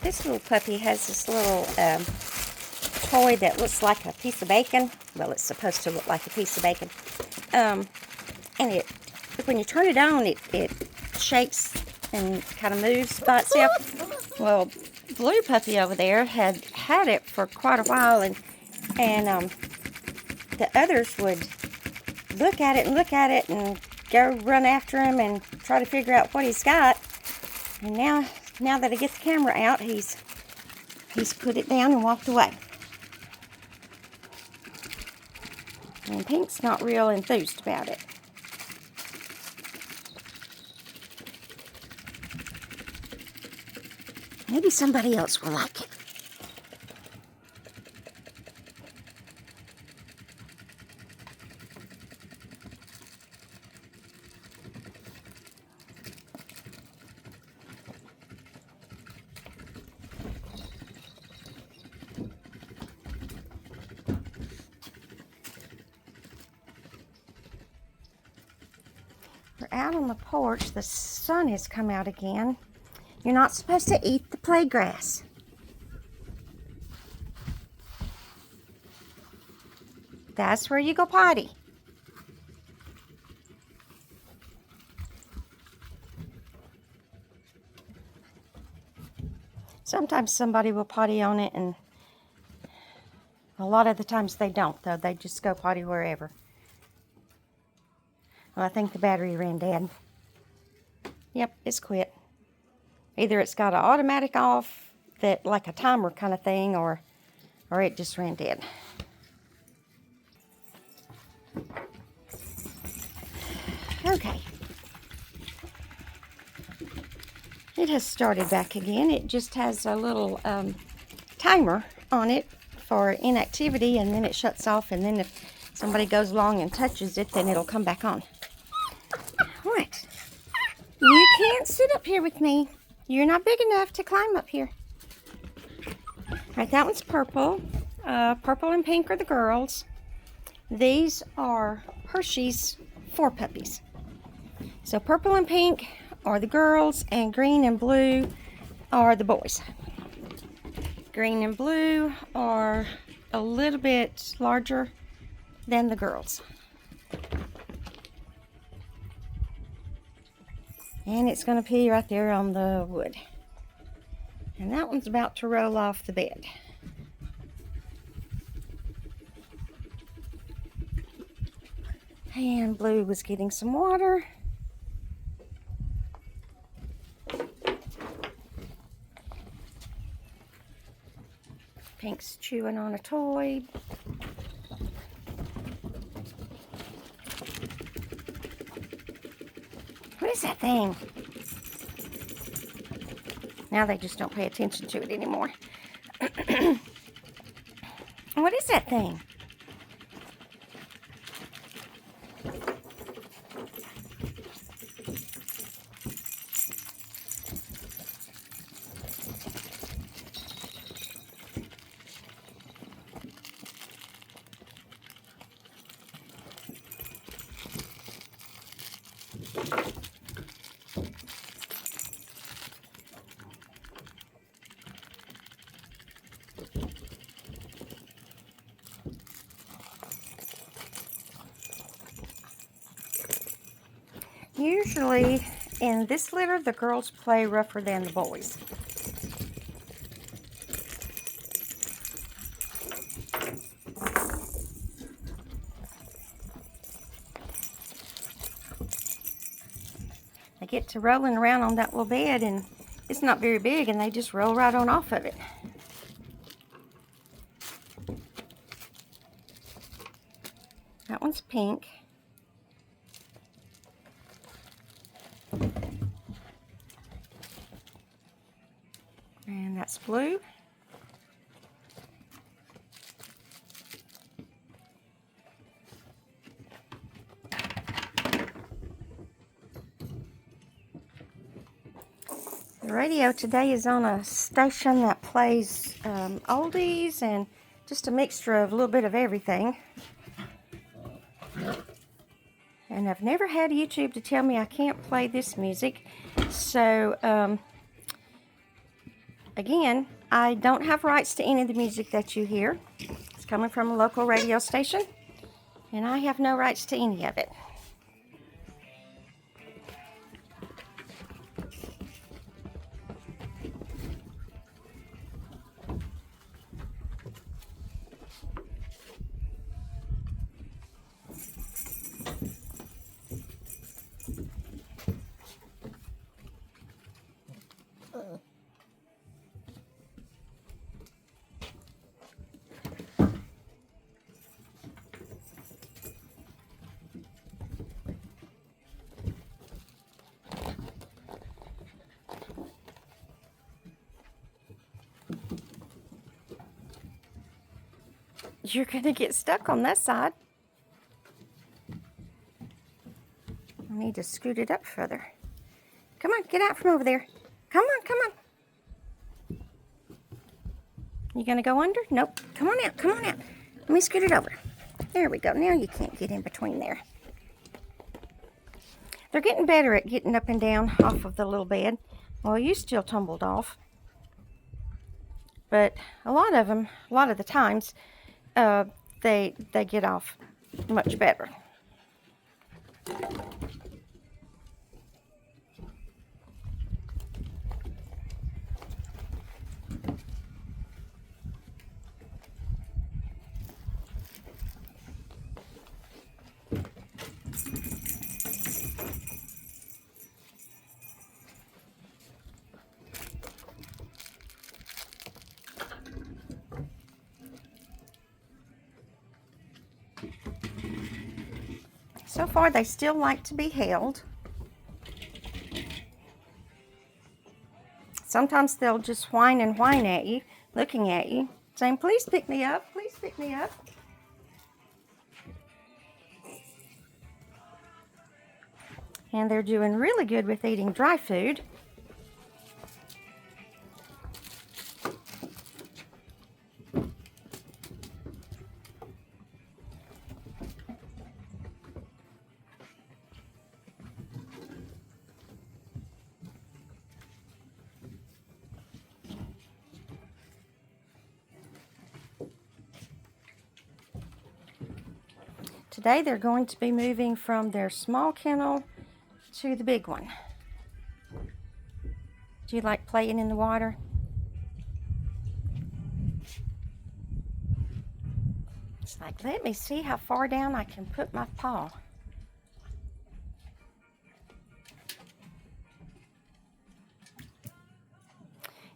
This little puppy has this little toy that looks like a piece of bacon. Well, it's supposed to look like a piece of bacon. And when you turn it on, it shakes and kind of moves by itself. Well, Blue Puppy over there had it for quite a while, and the others would look at it and go run after him and try to figure out what he's got. And now that I get the camera out, he's put it down and walked away. And Pink's not real enthused about it. Maybe somebody else will like it. We're out on the porch. The sun has come out again. You're not supposed to eat the play grass. That's where you go potty. Sometimes somebody will potty on it, and a lot of the times they don't, though. They just go potty wherever. Well, I think the battery ran dead. Yep, it's quit. Either it's got an automatic off, that like a timer kind of thing, or it just ran dead. Okay. It has started back again. It just has a little timer on it for inactivity, and then it shuts off, and then if somebody goes along and touches it, then it'll come back on. What? You can't sit up here with me. You're not big enough to climb up here. All right, that one's purple. Purple and pink are the girls. These are Hershey's 4 puppies. So purple and pink are the girls, and green and blue are the boys. Green and blue are a little bit larger than the girls. And it's going to pee right there on the wood. And that one's about to roll off the bed. And Blue was getting some water. Pink's chewing on a toy. What is that thing? Now they just don't pay attention to it anymore. What is that thing? Usually in this litter, the girls play rougher than the boys. They get to rolling around on that little bed, and it's not very big, and they just roll right on off of it. That one's pink. And that's blue. The radio today is on a station that plays oldies and just a mixture of a little bit of everything. And I've never had YouTube to tell me I can't play this music. So Again, I don't have rights to any of the music that you hear. It's coming from a local radio station, and I have no rights to any of it. You're going to get stuck on that side. I need to scoot it up further. Come on, get out from over there. Come on, come on. You going to go under? Nope. Come on out, come on out. Let me scoot it over. There we go. Now you can't get in between there. They're getting better at getting up and down off of the little bed. Well, you still tumbled off. But a lot of the times, they get off much better. So far, they still like to be held. Sometimes they'll just whine and whine at you, looking at you, saying, please pick me up, please pick me up. And they're doing really good with eating dry food. Today they're going to be moving from their small kennel to the big one. Do you like playing in the water? It's like, let me see how far down I can put my paw.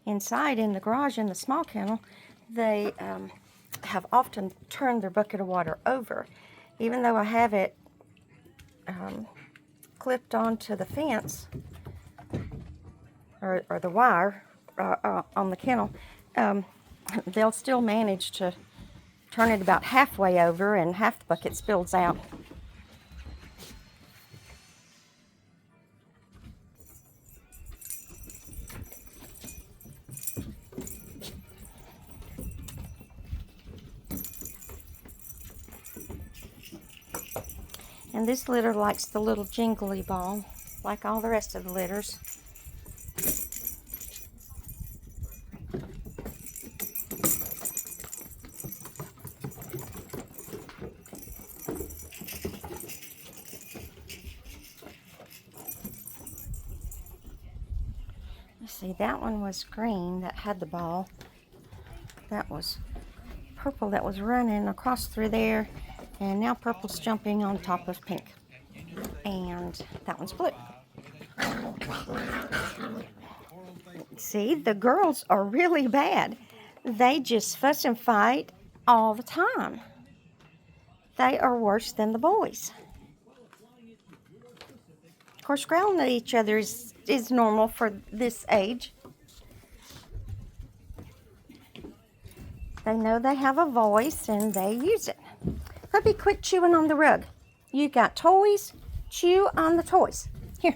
Inside in the garage in the small kennel, they have often turned their bucket of water over. Even though I have it clipped onto the fence or the wire on the kennel, they'll still manage to turn it about halfway over and half the bucket spills out. And this litter likes the little jingly ball, like all the rest of the litters. Let's see, that one was green that had the ball. That was purple that was running across through there. And now purple's jumping on top of pink. And that one's blue. See, the girls are really bad. They just fuss and fight all the time. They are worse than the boys. Of course, growling at each other is normal for this age. They know they have a voice and they use it. Puppy, quit chewing on the rug. You got toys, chew on the toys. Here.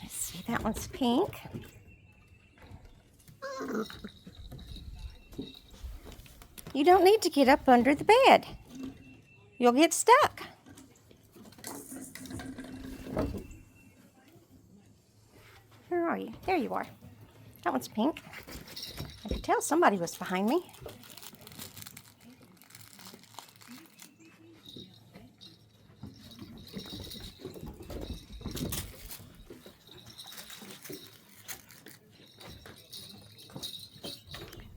Let's see, that one's pink. You don't need to get up under the bed. You'll get stuck. Where are you? There you are. That one's pink. I could tell somebody was behind me.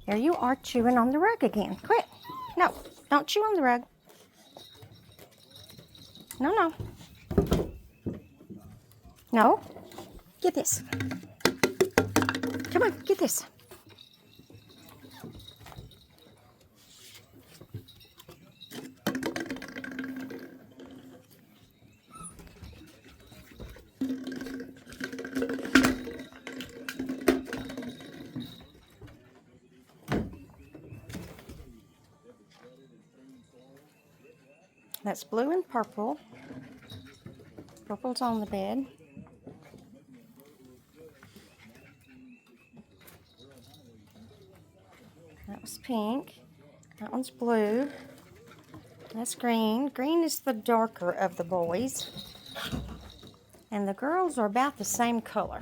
There you are, chewing on the rug again. Quit. No, don't chew on the rug. No, no. No. Get this. Come on, get this. That's blue and purple. Purple's on the bed. That was pink. That one's blue. That's green. Green is the darker of the boys. And the girls are about the same color.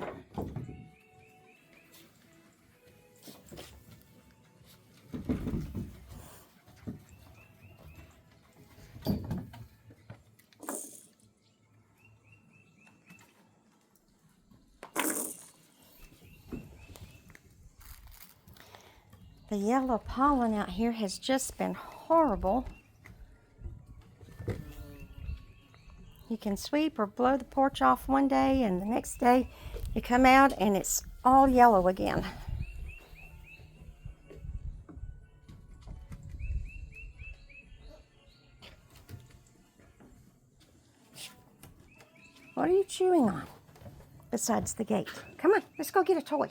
The yellow pollen out here has just been horrible. You can sweep or blow the porch off one day, and the next day you come out and it's all yellow again. What are you chewing on besides the gate? Come on, let's go get a toy.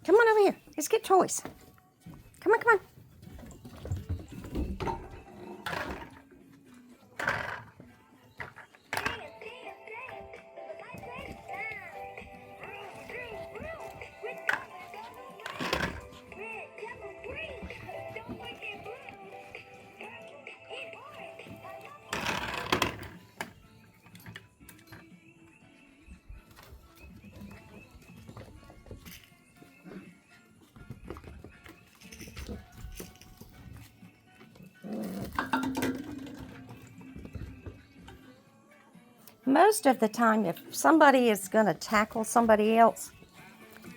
Come on over here. Let's get toys. Come on, come on. Most of the time, if somebody is going to tackle somebody else,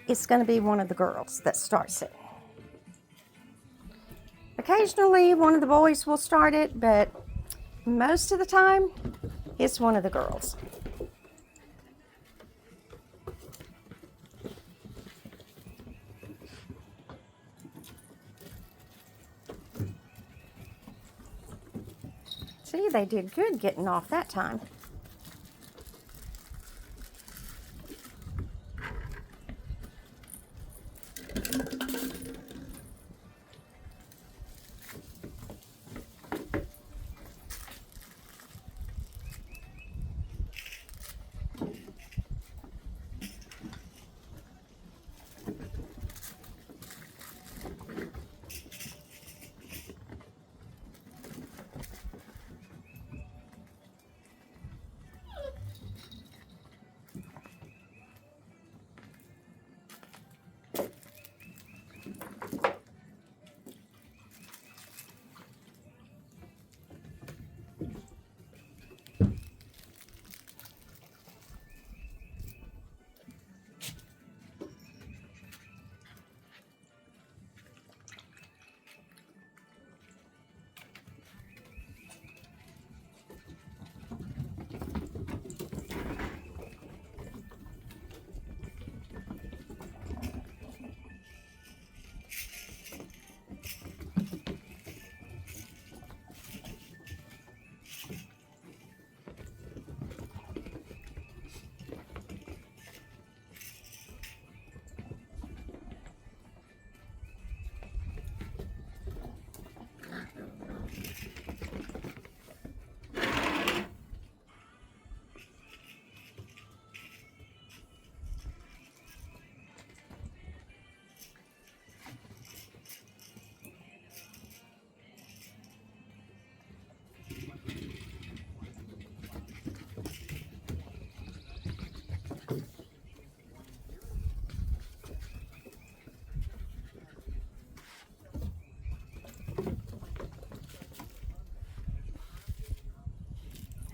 it's going to be one of the girls that starts it. Occasionally, one of the boys will start it, but most of the time, it's one of the girls. See, they did good getting off that time.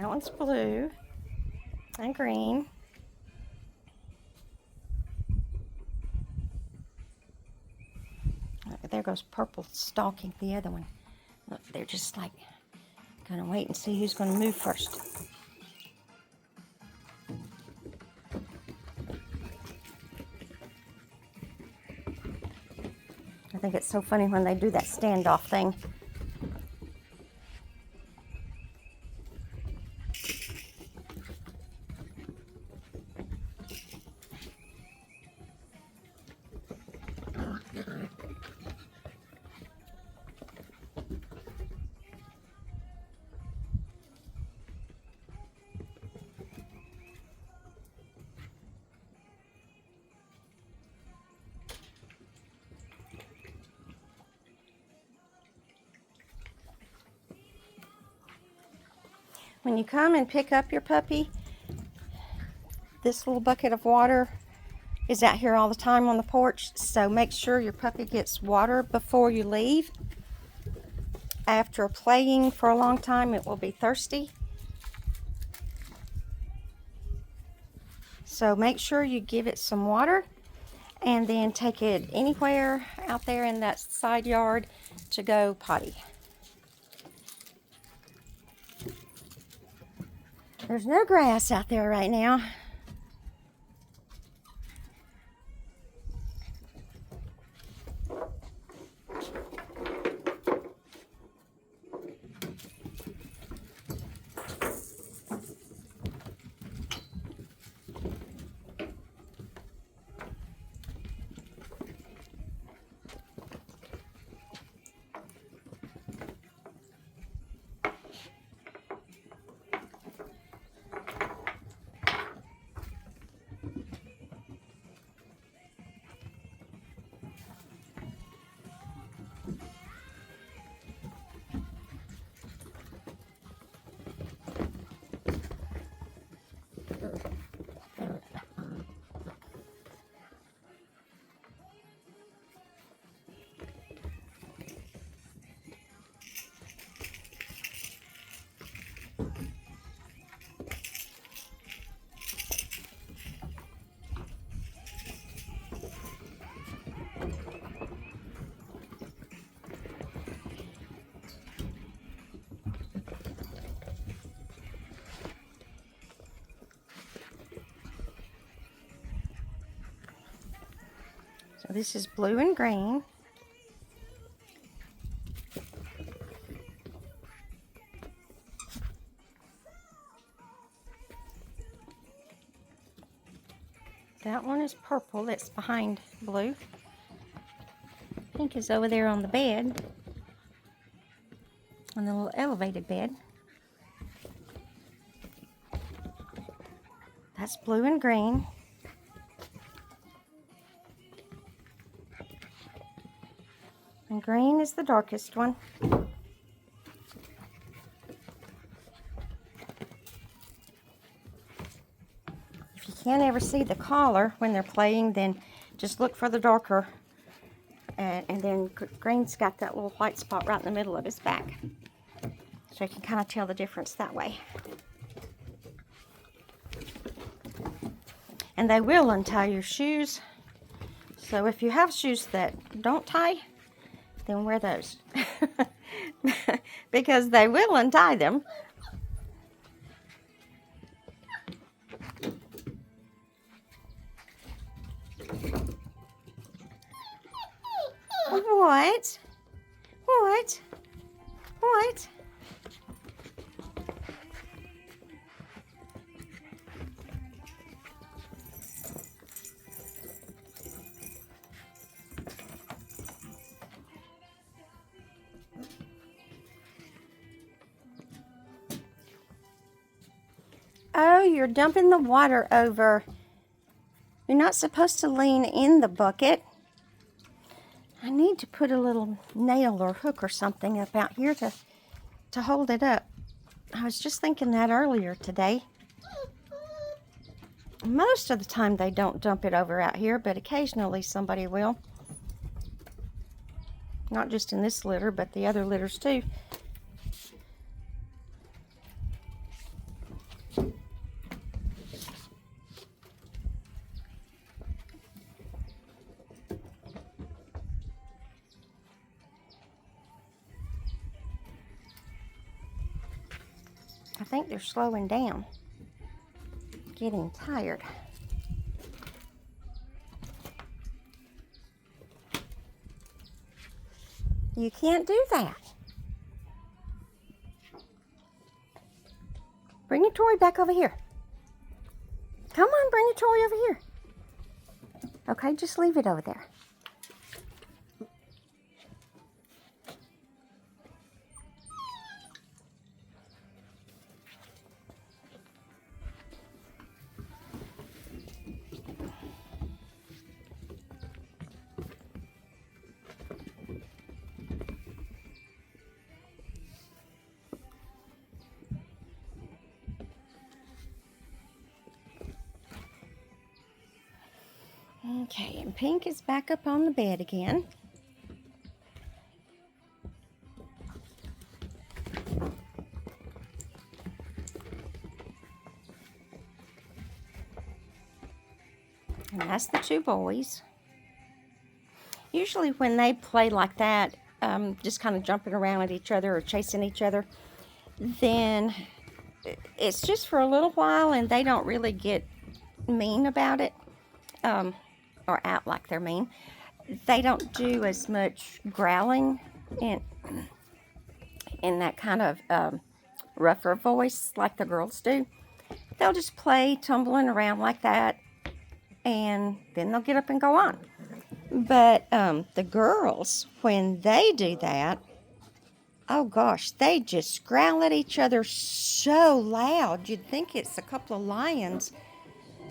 That one's blue and green. There goes purple stalking the other one. Look, they're just like gonna wait and see who's gonna move first. I think it's so funny when they do that standoff thing. When you come and pick up your puppy, this little bucket of water is out here all the time on the porch, so make sure your puppy gets water before you leave. After playing for a long time, it will be thirsty. So make sure you give it some water and then take it anywhere out there in that side yard to go potty. There's no grass out there right now. So this is blue and green. That one is purple, that's behind blue. Pink is over there on the bed, on the little elevated bed. That's blue and green. And green is the darkest one. If you can't ever see the collar when they're playing, then just look for the darker. And then green's got that little white spot right in the middle of his back. So you can kind of tell the difference that way. And they will untie your shoes. So if you have shoes that don't tie, then wear those. Because they will untie them. What? What? What? Oh, you're dumping the water over. You're not supposed to lean in the bucket. I need to put a little nail or hook or something up out here to hold it up. I was just thinking that earlier today. Most of the time they don't dump it over out here, but occasionally somebody will. Not just in this litter, but the other litters too. I think they're slowing down, getting tired. You can't do that. Bring your toy back over here. Come on, bring your toy over here. Okay, just leave it over there. Okay, and Pink is back up on the bed again. And that's the two boys. Usually when they play like that, just kind of jumping around at each other or chasing each other, then it's just for a little while and they don't really get mean about it. Or act like they're mean. They don't do as much growling in that kind of rougher voice like the girls do. They'll just play tumbling around like that, and then they'll get up and go on. But the girls, when they do that, oh gosh, they just growl at each other so loud. You'd think it's a couple of lions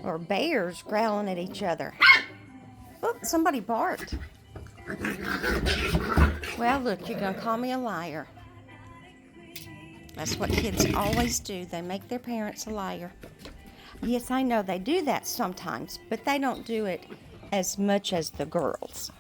or bears growling at each other. Oh, somebody barked. Well, look, you're going to call me a liar. That's what kids always do. They make their parents a liar. Yes, I know they do that sometimes, but they don't do it as much as the girls.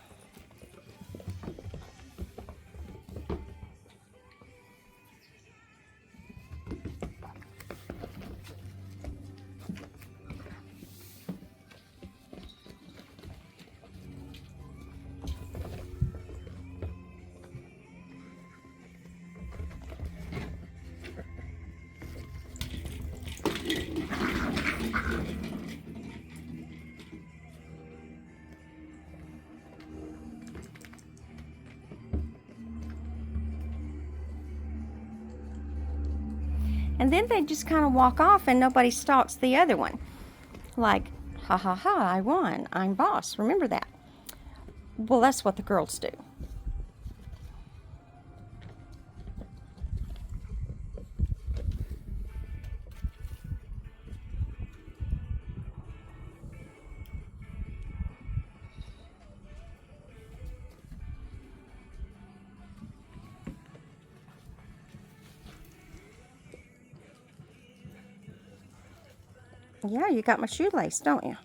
And then they just kind of walk off and nobody stalks the other one. Like, ha ha ha, I won, I'm boss, remember that? Well, that's what the girls do. Yeah, you got my shoelace, don't you?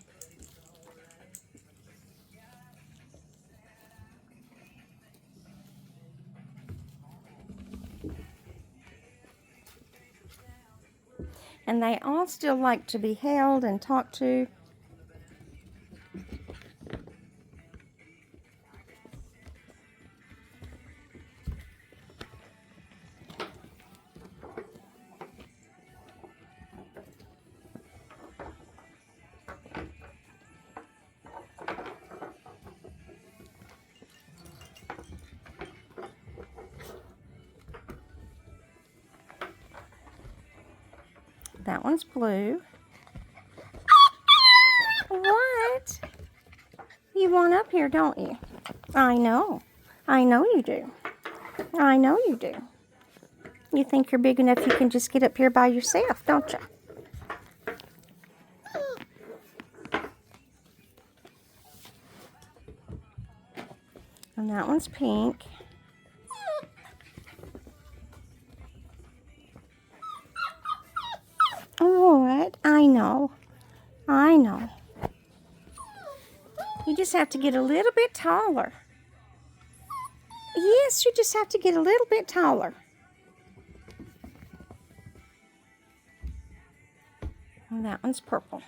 And they all still like to be held and talked to. That one's blue. What? You want up here, don't you? I know. I know you do. I know you do. You think you're big enough you can just get up here by yourself, don't you? And that one's pink. What? I know. I know. You just have to get a little bit taller. Yes, you just have to get a little bit taller. And that one's purple.